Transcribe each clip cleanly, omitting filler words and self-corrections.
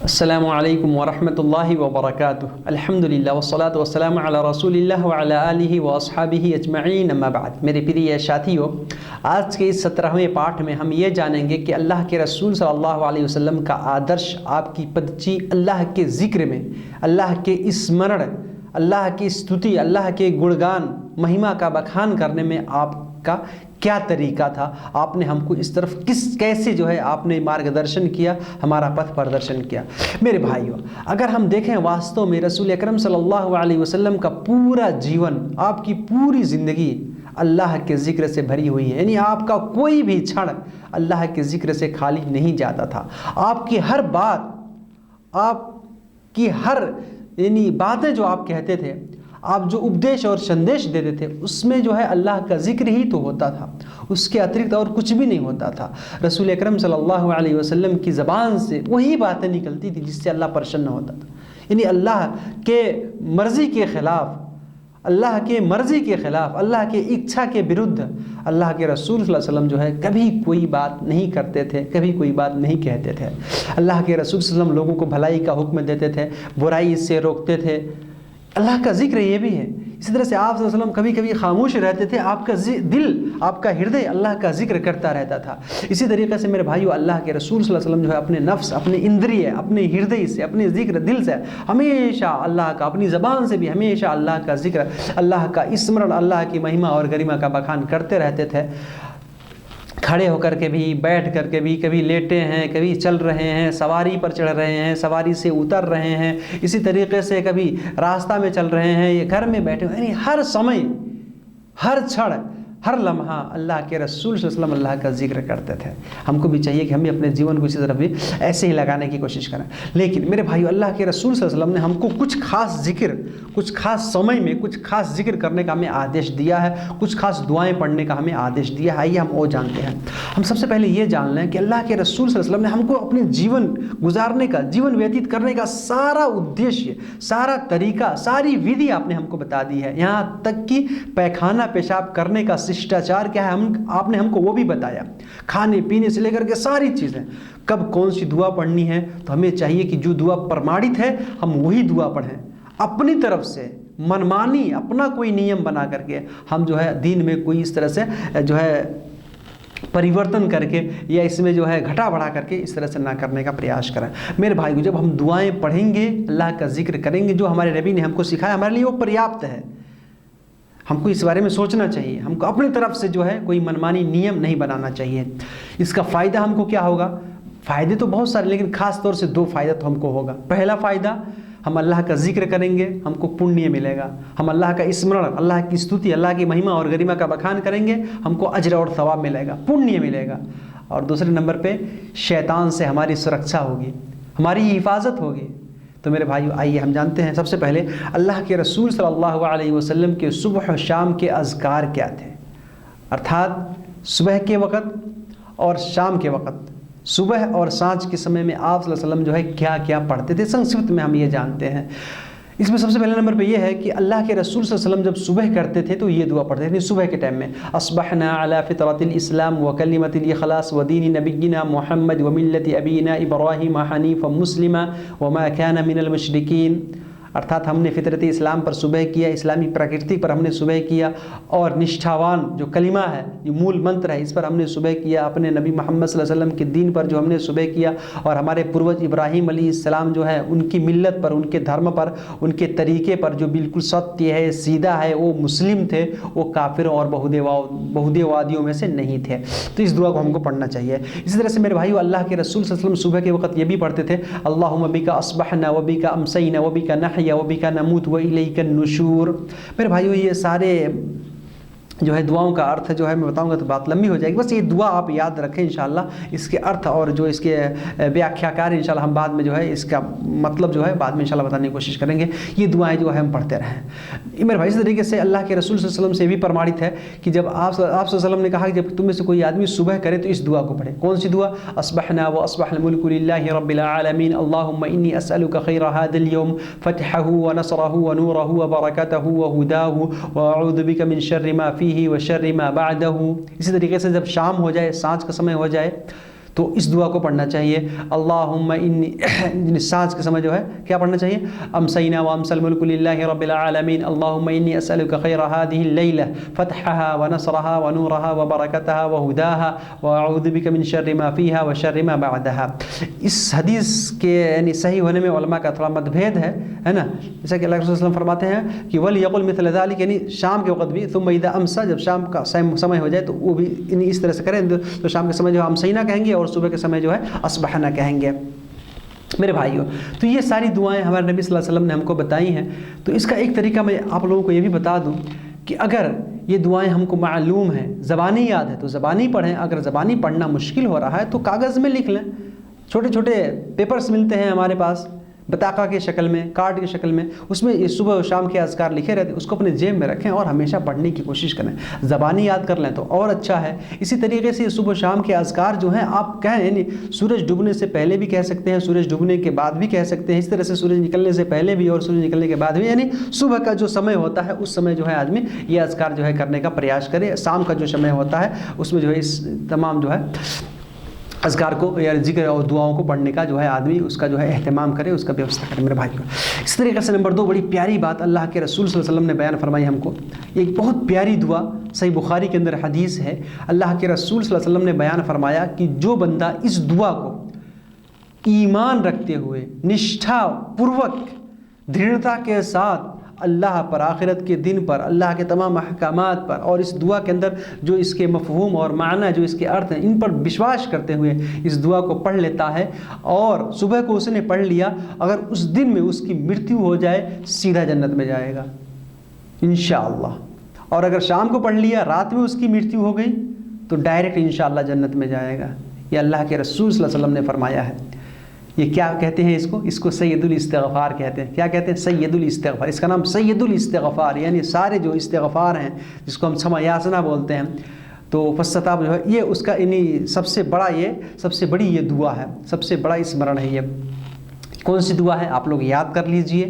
अस्सलामु अलैकुम वरहमतुल्लाहि वबरकातुहू। अल्हम्दुलिल्लाह वस्सलातु वस्सलामु अला रसूलिल्लाह व अला आलिहि व अस्हाबिहि अजमईन, अम्मा बाद। मेरे प्रिय साथियों, आज के इस 17वें पाठ में हम ये जानेंगे कि अल्लाह के रसूल सल्लल्लाहु अलैहि वसल्लम का आदर्श, आपकी पदची अल्लाह के ज़िक्र में, अल्लाह के स्मरण, अल्लाह की स्तुति, अल्लाह के गुणगान, महिमा का बखान करने में आपका क्या तरीका था। आपने हमको इस तरफ कैसे आपने मार्गदर्शन किया, हमारा पथ प्रदर्शन किया। मेरे भाइयों, अगर हम देखें वास्तव में रसूल अकरम सल्लल्लाहु अलैहि वसल्लम का पूरा जीवन, आपकी पूरी ज़िंदगी अल्लाह के ज़िक्र से भरी हुई है। यानी आपका कोई भी क्षण अल्लाह के ज़िक्र से खाली नहीं जाता था। आपकी हर बात, आपकी हर बातें जो आप कहते थे, आप जो उपदेश और संदेश देते थे, उसमें अल्लाह का जिक्र ही तो होता था, उसके अतिरिक्त और कुछ भी नहीं होता था। रसूल अकरम सल्लल्लाहु अलैहि वसल्लम की ज़बान से वही बातें निकलती थी जिससे अल्लाह प्रसन्न होता था। यानी अल्लाह के मर्ज़ी के ख़िलाफ़, अल्लाह के मर्ज़ी के ख़िलाफ़, अल्लाह के इच्छा के विरुद्ध अल्लाह के रसूल सल्लल्लाहु अलैहि वसल्लम कभी कोई बात नहीं करते थे, कभी कोई बात नहीं कहते थे। अल्लाह के रसूल सल्लल्लाहु अलैहि वसल्लम लोगों को भलाई का हुक्म देते थे, बुराई से रोकते थे। अल्लाह का जिक्र ये भी है। इसी तरह से आप सल्लल्लाहु अलैहि वसल्लम कभी कभी खामोश रहते थे, आपका दिल, आपका हृदय अल्लाह का जिक्र करता रहता था। इसी तरीके से मेरे भाइयों, अल्लाह के रसूल सल्लल्लाहु अलैहि वसल्लम अपने नफ्स, अपने इंद्रिय, अपने हृदय से, अपने जिक्र दिल से हमेशा अल्लाह का, अपनी ज़बान से भी हमेशा अल्लाह का जिक्र, अल्लाह का स्मरण, अल्लाह की महिमा और गरिमा का बखान करते रहते थे। खड़े होकर के भी, बैठ कर के भी, कभी लेटे हैं, कभी चल रहे हैं, सवारी पर चढ़ रहे हैं, सवारी से उतर रहे हैं, इसी तरीके से कभी रास्ता में चल रहे हैं, ये घर में बैठे हुए, यानी हर समय, हर क्षण, हर लम्हा अल्लाह के रसूल सल्लल्लाहु अलैहि वसल्लम अल्लाह का जिक्र करते थे। हमको भी चाहिए कि हम भी अपने जीवन को इसी तरफ भी ऐसे ही लगाने की कोशिश करें। लेकिन मेरे भाइयों, अल्लाह के रसूल सल्लल्लाहु अलैहि वसल्लम ने हमको कुछ खास जिक्र, कुछ खास समय में कुछ खास जिक्र करने का हमें आदेश दिया है, कुछ खास दुआएं पढ़ने का हमें आदेश दिया है। आइए हम वो जानते हैं। हम सबसे पहले ये जान लें कि अल्लाह के रसूल सल्लल्लाहु अलैहि वसल्लम ने हमको अपने जीवन गुजारने का, जीवन व्यतीत करने का सारा उद्देश्य, सारा तरीका, सारी विधि आपने हमको बता दी है। यहाँ तक कि पैखाना पेशाब करने का शिष्टाचार क्या है, आपने हमको वो भी बताया। खाने पीने से लेकर के सारी चीज़ें, कब कौन सी दुआ पढ़नी है, तो हमें चाहिए कि जो दुआ प्रमाणित है हम वही दुआ पढ़ें। अपनी तरफ से मनमानी अपना कोई नियम बना करके हम दीन में कोई इस तरह से परिवर्तन करके या इसमें घटा बढ़ा करके इस तरह से ना करने का प्रयास करें। मेरे भाई को, जब हम दुआएं पढ़ेंगे, अल्लाह का जिक्र करेंगे, जो हमारे नबी ने हमको सिखाया, हमारे लिए वो पर्याप्त है। हमको इस बारे में सोचना चाहिए। हमको अपनी तरफ से कोई मनमानी नियम नहीं बनाना चाहिए। इसका फ़ायदा हमको क्या होगा? फ़ायदे तो बहुत सारे, लेकिन ख़ास तौर से 2 फ़ायदा तो हमको होगा। पहला फ़ायदा, हम अल्लाह का जिक्र करेंगे, हमको पुण्य मिलेगा। हम अल्लाह का स्मरण, अल्लाह की स्तुति, अल्लाह की महिमा और गरिमा का बखान करेंगे, हमको अजर और सवाब मिलेगा, पुण्य मिलेगा। और दूसरे नंबर पे शैतान से हमारी सुरक्षा होगी, हमारी हिफाजत होगी। तो मेरे भाइयों, आइए हम जानते हैं सबसे पहले अल्लाह के रसूल सल्लल्लाहु अलैहि वसल्लम के सुबह और शाम के अज़कार क्या थे। अर्थात सुबह के वक़्त और शाम के वक़्त, सुबह और सांझ के समय में आप सल्लल्लाहु अलैहि वसल्लम क्या क्या पढ़ते थे, संक्षिप्त में हम ये जानते हैं। इसमें सबसे पहले नंबर पे ये है कि अल्लाह के रसूल सल्लल्लाहु अलैहि वसल्लम जब सुबह करते थे तो ये दुआ पढ़ते थे। सुबह के टाइम में अस्बहना अला फितरतिल इस्लाम व कलिमतिल इखलास व दीनी नबिय्यिना मुहम्मद व मिल्लति अबीना इब्राहीम हनीफ़ मुस्लिमा व मा काना मिनल मुशरिकीन। अर्थात हमने फितरत इस्लाम पर सुबह किया, इस्लामी प्रकृति पर हमने सुबह किया, और निष्ठावान जो कलिमा है, जो मूल मंत्र है, इस पर हमने सुबह किया। अपने नबी मोहम्मद सल्लल्लाहु अलैहि वसल्लम के दीन पर जो हमने सुबह किया, और हमारे पूर्वज इब्राहीम अलैहिस्सलाम उनकी मिल्लत पर, उनके धर्म पर, उनके तरीके पर जो बिल्कुल सत्य है, सीधा है, वो मुस्लिम थे, वो काफिर और बहुदेववादियों में से नहीं थे। तो इस दुआ को हमको पढ़ना चाहिए। इसी तरह से मेरे भाइयों, अल्लाह के रसूल सल्लल्लाहु अलैहि वसल्लम सुबह के वक़्त ये भी पढ़ते थे, अल्लाहुम्मा बिका अस्बहना व बिका अमसैना व बिका नहया व बिका नमूत व इलैका नुशूर। मेरे भाइयों, ये सारे दुआओं का अर्थ मैं बताऊंगा तो बात लंबी हो जाएगी। बस ये दुआ आप याद रखें इंशाल्लाह। इसके अर्थ और जो इसके व्याख्याकार इंशाल्लाह हम बाद में इसका मतलब बाद में इंशाल्लाह बताने की कोशिश करेंगे। ये दुआएं हम पढ़ते रहें। मेरे भाई, इस तरीके से अल्लाह के रसूल सल्लल्लाहु अलैहि वसल्लम से भी प्रमाणित है कि जब आप सल्लल्लाहु अलैहि वसल्लम ने कहा कि जब तुम में से कोई आदमी सुबह करे तो इस दुआ को पढ़े। कौन सी दुआ? अस्बहना व अस्बहल मुल्कु लिल्लाहि रब्बिल आलमीन अल्लाहुम्मा इन्नी अस्अलुका खैरा हादिल यौम फतहहु व नसरहु व नूरहु व बरकतहु व हुदाहु व अऊज़ु बिका मिन शर्रि मा फीही व शर्रि मा बादहु। इसी तरीके से जब शाम हो जाए, सांझ का समय हो जाए, तो इस दुआ को पढ़ना चाहिए। अल्लाहुम्मा इन्नी सांस के समय जो है क्या पढ़ना चाहिए, अमसैना व अमसल मुल्कु लिल्लाहि रब्बिल आलमीन अल्लाहुम्मा इन्नी असअलुका खैर हादिहिल लैला फतहहा व नसरहा व नूरहा व बरकतहा व हुदाहा व अऊज़ु बिका मिन शर्रि मा फीहा व शर्रि मा बअदहा। इस हदीस के यानी सही होने में उलमा का थोड़ा मतभेद है ना। जैसा कि अल्लाह के रसूल फरमाते हैं कि वल यकुल मिथल ज़ालिक, यानी शाम के वक़्त भी, तुम इदा अमसा, जब शाम का समय हो जाए तो वो भी इस तरह से करें, तो शाम के समय जो अमसैना कहेंगे और सुबह के समय जो है अस्बहना कहेंगे। मेरे भाइयों, तो ये सारी दुआएं हमारे नबी सल्लल्लाहु अलैहि वसल्लम ने हमको बताई हैं। तो इसका एक तरीका मैं आप लोगों को ये भी बता दूं कि अगर ये दुआएं हमको मालूम है, ज़बानी याद है, तो ज़बानी पढ़ें। अगर ज़बानी पढ़ना मुश्किल हो रहा है तो कागज़ में लिख लें। छोटे छोटे पेपर्स मिलते हैं हमारे पास, बताका के शक्ल में, कार्ड की शक्ल में, उसमें ये सुबह और शाम के अज़कार लिखे रहते हैं, उसको अपने जेब में रखें और हमेशा पढ़ने की कोशिश करें। ज़बानी याद कर लें तो और अच्छा है। इसी तरीके से सुबह शाम के अज़कार जो हैं आप कहें, यानी सूरज डूबने से पहले भी कह सकते हैं, सूरज डूबने के बाद भी कह सकते हैं। इस तरह से सूरज निकलने से पहले भी और सूरज निकलने के बाद भी, यानी सुबह का जो समय होता है उस समय जो है आदमी ये अज़कार जो है करने का प्रयास करे। शाम का जो समय होता है उसमें जो है इस तमाम जो है अज़कार को या जिक्र और दुआओं को पढ़ने का जो है आदमी उसका जो है एहतमाम करे, उसका व्यवस्था करे मेरे भाइयों। इस तरीके से नंबर 2 बड़ी प्यारी बात अल्लाह के रसूल सल्लल्लाहु अलैहि वसल्लम ने बयान फरमाई हमको। एक बहुत प्यारी दुआ सही बुखारी के अंदर हदीस है, अल्लाह के रसूल सल्लल्लाहु अलैहि वसल्लम ने बयान फरमाया कि जो बंदा इस दुआ को ईमान रखते हुए निष्ठा पूर्वक दृढ़ता के साथ अल्लाह पर, आखिरत के दिन पर, अल्लाह के तमाम अहकामात पर और इस दुआ के अंदर जो इसके मफ़हूम और माना, जो इसके अर्थ हैं, इन पर विश्वास करते हुए इस दुआ को पढ़ लेता है और सुबह को उसने पढ़ लिया, अगर उस दिन में उसकी मृत्यु हो जाए सीधा जन्नत में जाएगा इंशाअल्लाह। और अगर शाम को पढ़ लिया, रात में उसकी मृत्यु हो गई तो डायरेक्ट इंशाअल्लाह जन्नत में जाएगा। ये अल्लाह के रसूल सल्लल्लाहु अलैहि वसल्लम ने फरमाया है। ये क्या कहते हैं इसको सैयदुल इस्तिग़फ़ार कहते हैं। क्या कहते हैं? सैयदुल इस्तिग़फ़ार। इसका नाम सैयदुल इस्तिग़फ़ार, यानी सारे जो इस्तिग़फ़ार हैं जिसको हम क्षमा याचना बोलते हैं, तो फस्तताब जो है ये उसका यानी सबसे बड़ी ये दुआ है, सबसे बड़ा स्मरण है। ये कौन सी दुआ है आप लोग याद कर लीजिए।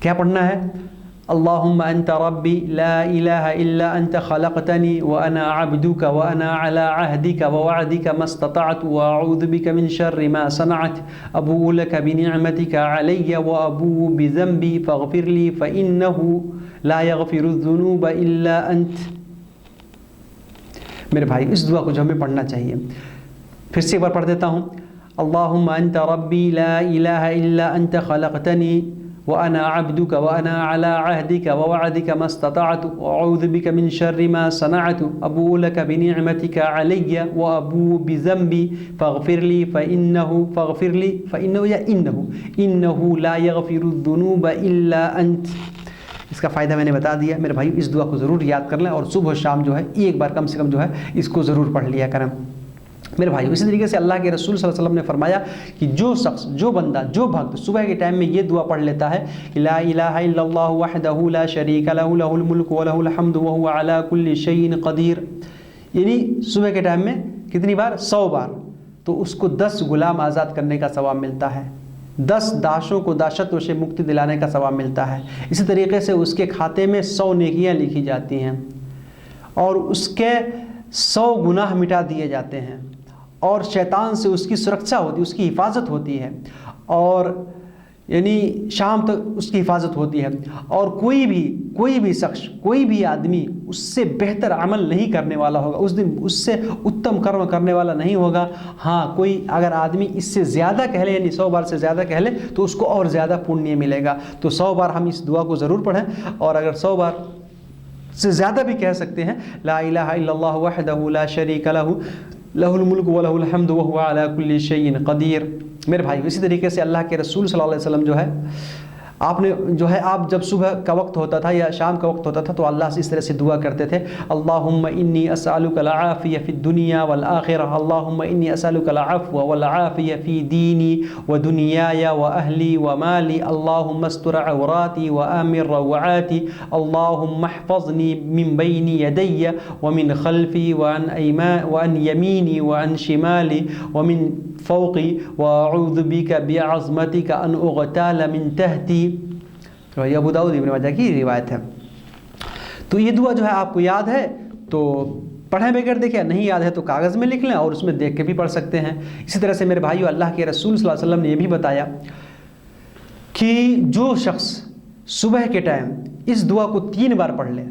क्या पढ़ना है? अल्लाहुम्मा अंता रब्बी ला इलाहा इल्ला अंता खलक़तनी व अना अब्दुका व अना अला अहदिका व वअदिका मस्ततअतु व अऊज़ु बिका मिन शर्रि मा सनअतु अबूउ लका बिनिअमतिका अलैया व अबूउ बिज़ंबी फ़ग़फ़िर ली फ़इन्नहु ला यग़फ़िरुज़्ज़ुनूब इल्ला अंत। मेरे भाई, इस दुआ को जो हमें पढ़ना चाहिए, फिर से एक बार पढ़ देता हूँ। अल्लाहुम्मा अंता रब्बी ला इलाहा इल्ला अंता खलक़तनी व अना अब्दुका व अना अला अहदिका व वअदिका मस्ततअतु व अऊज़ु बिका मिन शर्रि मा सनअतु अबूउ लका बिनिअमतिका अलैया व अबूउ बिज़ंबी फ़ग़फ़िर ली इन्नहु ला यग़फ़िरुज़्ज़ुनूब इल्ला अंत। इसका फ़ायदा मैंने बता दिया। मेरे भाई, इस दुआ को ज़रूर याद कर लें और सुबह शाम जो है एक बार कम से कम जो है इसको ज़रूर पढ़ लिया करें मेरे भाई। इसी तरीके से अल्लाह के रसूल सल्लल्लाहु अलैहि वसल्लम ने फरमाया कि जो शख्स, जो बंदा, जो भक्त सुबह के टाइम में ये दुआ पढ़ लेता है, ला इलाहा इल्लल्लाहु वहदहु ला शरीका लहु लहुल मुल्कु व लहुल हम्दु व हुवा अला कुल्लि शैइन क़दीर, यानी सुबह के टाइम में कितनी बार? 100 बार, तो उसको 10 गुलाम आज़ाद करने का सवाब मिलता है, 10 दासों को दासत्व से मुक्ति दिलाने का सवाब मिलता है। इसी तरीके से उसके खाते में 100 नेकियां लिखी जाती हैं और उसके 100 गुनाह मिटा दिए जाते हैं और शैतान से उसकी सुरक्षा होती है, उसकी हिफाजत होती है और यानी शाम तक उसकी हिफाजत होती है। और कोई भी शख्स, कोई भी आदमी उससे बेहतर अमल नहीं करने वाला होगा उस दिन, उससे उत्तम कर्म करने वाला नहीं होगा। हाँ, कोई अगर आदमी इससे ज़्यादा कह ले, यानी 100 बार से ज़्यादा कह ले, तो उसको और ज़्यादा पुण्य मिलेगा। तो 100 बार हम इस दुआ को ज़रूर पढ़ें और अगर 100 बार से ज़्यादा भी कह सकते हैं, ला इलाहा इल्लल्लाहु वहदहु ला शरीका लहु लहुल मुल्कु व लहुल हम्दु व हुवा अला कुल्लि शैइन क़दीर। मेरे भाई, इसी तरीके से अल्लाह के रसूल सल्लल्लाहु अलैहि वसल्लम जो है, आपने जो है आप जब सुबह का वक्त होता था या शाम का वक्त होता था तो अल्लाह से इस तरह से दुआ करते थे, अल्लाहुम्मा इन्नी अस्अलुकल आफ़िया फ़िद दुनिया वल आखिरह, अल्लाहुम्मा इन्नी अस्अलुकल अफ़्व वल आफ़िया फ़ी दीनी व दुनियाया व अहली व माली, अल्लाहुम्मा अस्tur औराती व आमिर रवाती, अल्लाहुम्मा हफ़ज़नी मिन बैनी यदैया व मिन खल्फ़ी व अन यमीनी व अन शिमाली व मिन फ़ौक़ी व अऊज़ु बिका बिअज़मतिका अन उग़ताल मिन तहती। तो ये अबू दाऊद इब्न माजा की रिवायत है। तो ये दुआ जो है आपको याद है तो पढ़ें बगैर देखे, नहीं याद है तो कागज़ में लिख लें और उसमें देख के भी पढ़ सकते हैं। इसी तरह से मेरे भाइयों, अल्लाह के रसूल सल्लल्लाहु अलैहि वसल्लम ने यह भी बताया कि जो शख्स सुबह के टाइम इस दुआ को 3 बार पढ़ ले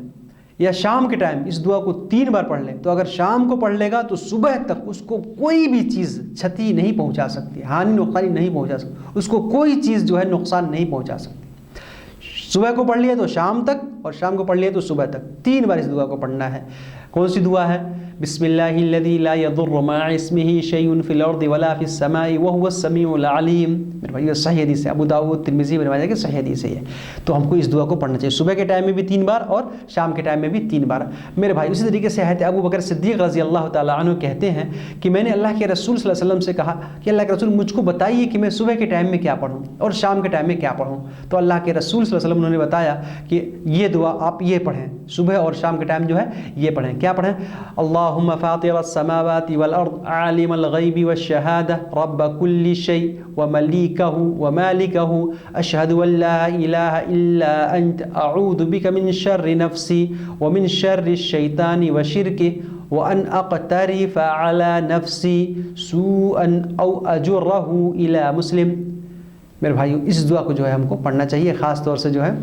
या शाम के टाइम इस दुआ को 3 बार पढ़ ले, तो अगर शाम को पढ़ लेगा तो सुबह तक उसको कोई भी चीज़ क्षति नहीं पहुंचा सकती, हानि नुकसानी नहीं पहुंचा सकती, उसको कोई चीज़ जो है नुकसान नहीं पहुंचा सकती। सुबह को पढ़ लिया तो शाम तक, और शाम को पढ़ लिया तो सुबह तक, 3 बार इस दुआ को पढ़ना है। कौन सी दुआ है? बिस्मिल्लाहिल्लज़ी ला यदुर्रु मअ इस्मिही शैउन फिल अर्दि वला फिस समाई व हुवस समीउल अलीम। मेरे भाई, सही हदीस है, अबू दाऊद तिरमिज़ी में रिवायत है कि सही हदीस है ये। तो हमको इस दुआ को पढ़ना चाहिए सुबह के टाइम में भी 3 बार और शाम के टाइम में भी 3 बार। मेरे भाई, उसी तरीके से हज़रत अबू बकर सिद्दीक़ रज़ी अल्लाह ताला अन्हु कहते हैं कि मैंने अल्लाह के रसूल सल्लल्लाहु अलैहि वसल्लम से कहा कि अल्लाह के रसूल, मुझको बताइए कि मैं सुबह के टाइम में क्या पढ़ूँ और शाम के टाइम में क्या पढ़ूँ। तो अल्लाह के रसूल सल्लल्लाहु अलैहि वसल्लम उन्होंने बताया कि ये दुआ आप ये पढ़ें, सुबह और शाम के टाइम जो है ये पढ़ें। क्या पढ़ें? अल्लाहुम्मा फातिरस समावाति वल अर्द आलिमल गैबि वश्शहादा रब्ब कुल्लि शै व मलीकहु व मालिकहु अशहदु अल्ला इलाहा इल्ला अंत अऊदु बिका मिन शर्रि नफ्सी व मिन शर्रि शैतानी व शिरकि व अन अक़तरिफ़ अला नफ्सी सूअन औ अजुर्रहु इला मुस्लिम। मेरे भाइयों, इस दुआ को जो है हमको पढ़ना चाहिए, ख़ास तौर से जो है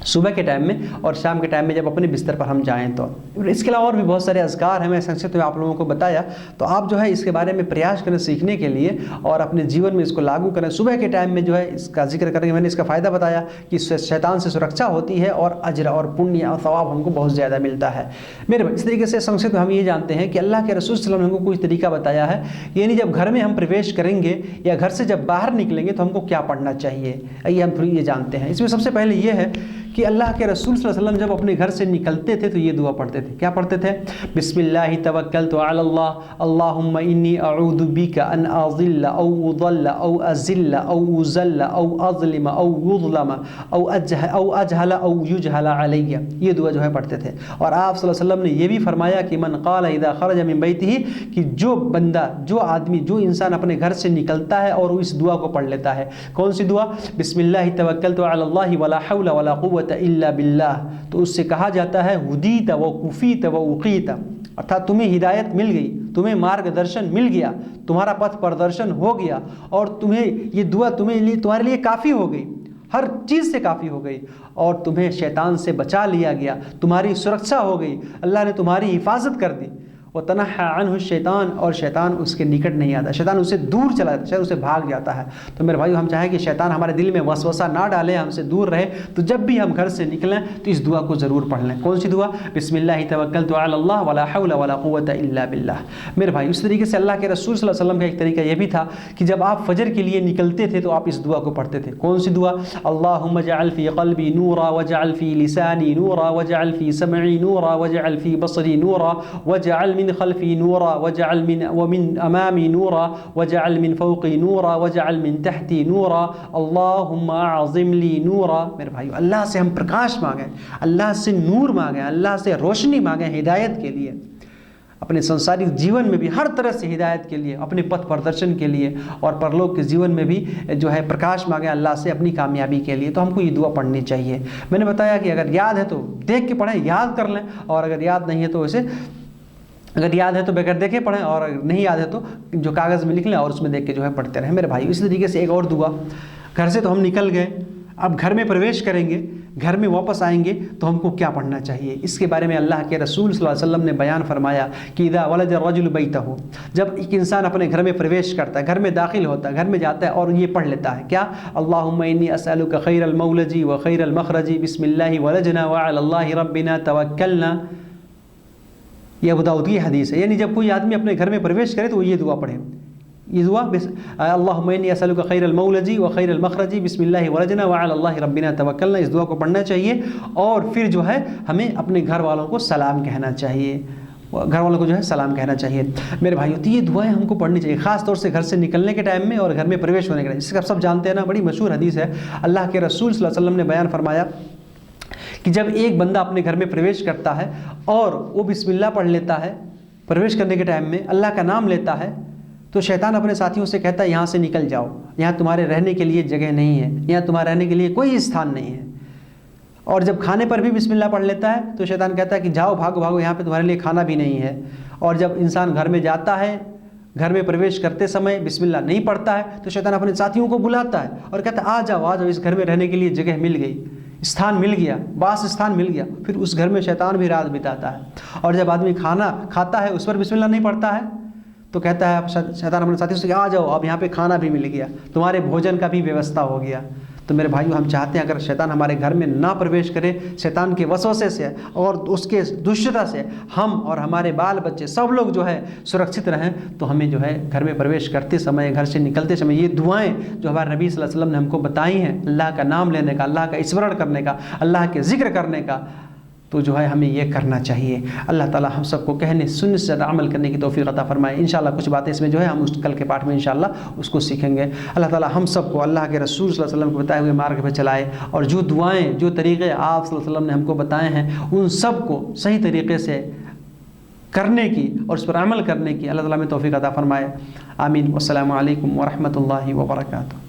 सुबह के टाइम में और शाम के टाइम में जब अपने बिस्तर पर हम जाएं तो। इसके अलावा और भी बहुत सारे अज़कार हैं, मैं संक्षिप्त में आप लोगों को बताया। तो आप जो है इसके बारे में प्रयास करें सीखने के लिए और अपने जीवन में इसको लागू करें। सुबह के टाइम में जो है इसका जिक्र करेंगे, मैंने इसका फ़ायदा बताया कि इससे शैतान से सुरक्षा होती है और अजर और पुण्य और सवाब हमको बहुत ज़्यादा मिलता है। मेरे इस तरीके से संक्षिप्त में हम ये जानते हैं कि अल्लाह के रसूल सल्लल्लाहु अलैहि वसल्लम ने हमको कुछ तरीका बताया है, यानी जब घर में हम प्रवेश करेंगे या घर से जब बाहर निकलेंगे तो हमको क्या पढ़ना चाहिए, आइए हम थोड़ी ये जानते हैं। इसमें सबसे पहले ये है कि अल्लाह के रसूल सल्लल्लाहु अलैहि वसल्लम जब अपने घर से निकलते थे तो ये दुआ पढ़ते थे। क्या पढ़ते थे? बिस्मिल्लाहि तवक्कलतु अलल्लाह अल्लाहुम्मा इन्नी अऊदु बिका अन अज़िल्ला औ उज़ल्ला औ अज़िल्ला औ उज़ल्ला औ अज़लिमा औ युज़लमा औ अजहला औ युजहला अलैया। ये दुआ जो है पढ़ते थे। और आप सल्लल्लाहु अलैहि वसल्लम ने ये भी फरमाया कि मन क़ाला इज़ा ख़रज मिन बैतिही, कि जो बंदा, जो आदमी, जो इंसान अपने घर से निकलता है और इस दुआ को पढ़ लेता है। कौन सी दुआ? बिस्मिल्लाहि तवक्कलतु अलल्लाहि वला हौला वला कुव्वता इल्ला बिल्लाह। तो उससे कहा जाता है हुदीत व कुफीत व उक़ीत, अर्थात तुम्हें हिदायत मिल गई, तुम्हें मार्गदर्शन मिल गया, तुम्हारा पथ प्रदर्शन हो गया और तुम्हें ये दुआ तुम्हारे लिए काफ़ी हो गई, हर चीज़ से काफ़ी हो गई और तुम्हें शैतान से बचा लिया गया, तुम्हारी सुरक्षा हो गई, अल्लाह ने तुम्हारी हिफाजत कर दी। और तनहा अन्हु शैतान, और शैतान उसके निकट नहीं आता, शैतान उससे दूर चला जाता है, शैतान उससे भाग जाता है। तो मेरे भाइयों, हम चाहें कि शैतान हमारे दिल में वसवसा ना डाले, हमसे दूर रहे। तो जब भी हम घर से निकलें तो इस दुआ को ज़रूर पढ़ लें। कौन सी दुआ? बिस्मिल्लाहि तवक्कलतु अलल्लाह वला हौला वला कुव्वता इल्ला बिल्लाह। मेरे भाई, इस तरीके से अल्लाह के रसूल सल्लल्लाहु अलैहि वसल्लम का एक तरीका यह भी था कि जब आप फजर के लिए निकलते थे तो आप इस दुआ को पढ़ते थे। कौन सी दुआ? अल्लाहुम्मा जअल फी क़ल्बी नूरा वजअल फी लिसानी नूरा वजअल फी समई नूरा वजअल फी बसरी नूरा वजअल मिन खल्फी नूरा वजअल मिन अमामी नूरा वजअल मिन फौक़ी नूरा वजअल मिन तहती नूरा अल्लाहुम्मा अज़िम ली नूरा। मेरे भाई, अल्लाह से हम प्रकाश मांगें, अल्लाह से नूर मांगें, अल्लाह से रोशनी मांगें हिदायत के लिए, अपने संसारिक जीवन में भी हर तरह से हिदायत के लिए, अपने पथ प्रदर्शन के लिए, और परलोक के जीवन में भी जो है प्रकाश मांगें अल्लाह से अपनी कामयाबी के लिए। तो हमको ये दुआ पढ़नी चाहिए। मैंने बताया कि अगर याद है तो देख के पढ़ें, याद कर लें, और अगर याद नहीं है तो वैसे, अगर याद है तो बगैर देखे पढ़ें, और अगर नहीं याद है तो जो कागज़ में लिख लें और उसमें देख के जो है पढ़ते रहें। मेरे भाई, इसी तरीके से एक और दुआ, घर से तो हम निकल गए, अब घर में प्रवेश करेंगे, घर में वापस आएंगे तो हमको क्या पढ़ना चाहिए। इसके बारे में अल्लाह के रसूल सल्लल्लाहु अलैहि वसल्लम ने बयान फरमाया कि इज़ा वलज रजुल बैतहू, जब एक इंसान अपने घर में प्रवेश करता है, घर में दाखिल होता है, घर में जाता है और ये पढ़ लेता है क्या? अल्लाहुम्मा इन्नी अस्अलुका खैरल मौलजी व खैरल मखरजी बिस्मिल्लाहि वलजना व अलल्लाहि रब्बिना तवक्कलना। यह अबू दाऊद की हदीस है। यानी जब कोई आदमी अपने घर में प्रवेश करे तो वो ये दुआ पढ़े। ये दुआ अल्लाहुम्मा इन्नी अस्अलुका खैरल मौलजी व खैरल मखरजी बिस्मिल्लाहि वलजना व अलल्लाहि रब्बिना तवक्कलना। इस दुआ को पढ़ना चाहिए और फिर जो है हमें अपने घर वालों को सलाम कहना चाहिए, घर वालों को जो है सलाम कहना चाहिए। मेरे भाइयों, तो ये दुआएं हमको पढ़नी चाहिए, ख़ास तौर से घर से निकलने के टाइम में और घर में प्रवेश होने के टाइम। जिसका आप सब जानते हैं ना, बड़ी मशहूर हदीस है। अल्लाह के रसूल सल्लल्लाहु अलैहि वसल्लम ने बयान फरमाया कि जब एक बंदा अपने घर में प्रवेश करता है और वो बिस्मिल्लाह पढ़ लेता है, प्रवेश करने के टाइम में अल्लाह का नाम लेता है, तो शैतान अपने साथियों से कहता है यहाँ से निकल जाओ, यहाँ तुम्हारे रहने के लिए जगह नहीं है, यहाँ तुम्हारे रहने के लिए कोई स्थान नहीं है। और जब खाने पर भी बिस्मिल्लाह पढ़ लेता है तो शैतान कहता है कि जाओ भागो भागो, यहाँ पे तुम्हारे लिए खाना भी नहीं है। और जब इंसान घर में जाता है, घर में प्रवेश करते समय बिस्मिल्लाह नहीं पढ़ता है तो शैतान अपने साथियों को बुलाता है और कहता है आ जाओ, इस घर में रहने के लिए जगह मिल गई, स्थान मिल गया, वास स्थान मिल गया। फिर उस घर में शैतान भी रात बिताता है। और जब आदमी खाना खाता है उस पर बिस्मिल्लाह नहीं पढ़ता है तो कहता है शैतान अपने साथियों से आ जाओ, अब यहाँ पे खाना भी मिल गया, तुम्हारे भोजन का भी व्यवस्था हो गया। तो मेरे भाइयों, हम चाहते हैं अगर शैतान हमारे घर में ना प्रवेश करे, शैतान के वसवसे से और उसके दुष्टता से हम और हमारे बाल बच्चे सब लोग जो है सुरक्षित रहें, तो हमें जो है घर में प्रवेश करते समय, घर से निकलते समय ये दुआएं जो हमारे नबी सल्लल्लाहु अलैहि वसल्लम ने हमको बताई हैं, अल्लाह का नाम लेने का, अल्लाह का स्मरण करने का, अल्लाह के जिक्र करने का, तो जो है हमें ये करना चाहिए। अल्लाह ताला हम सबको कहने सुनने से ज़्यादा अमल करने की तौफीक अता फरमाए। इंशाअल्लाह कुछ बातें इसमें जो है हम उस कल के पाठ में इंशाअल्लाह उसको सीखेंगे। अल्लाह ताला हम सबको अल्लाह के रसूल सल्लल्लाहु अलैहि वसल्लम को बताए हुए मार्ग पर चलाए और जो दुआएं, जो तरीक़े आप सल्लल्लाहु अलैहि वसल्लम ने हमको बताए हैं उन सब को सही तरीक़े से करने की और उस पर अमल करने की अल्लाह ताला में तौफीक अता फरमाए। आमीन। वस्सलामु अलैकुम व रहमतुल्लाहि व बरकातुहू।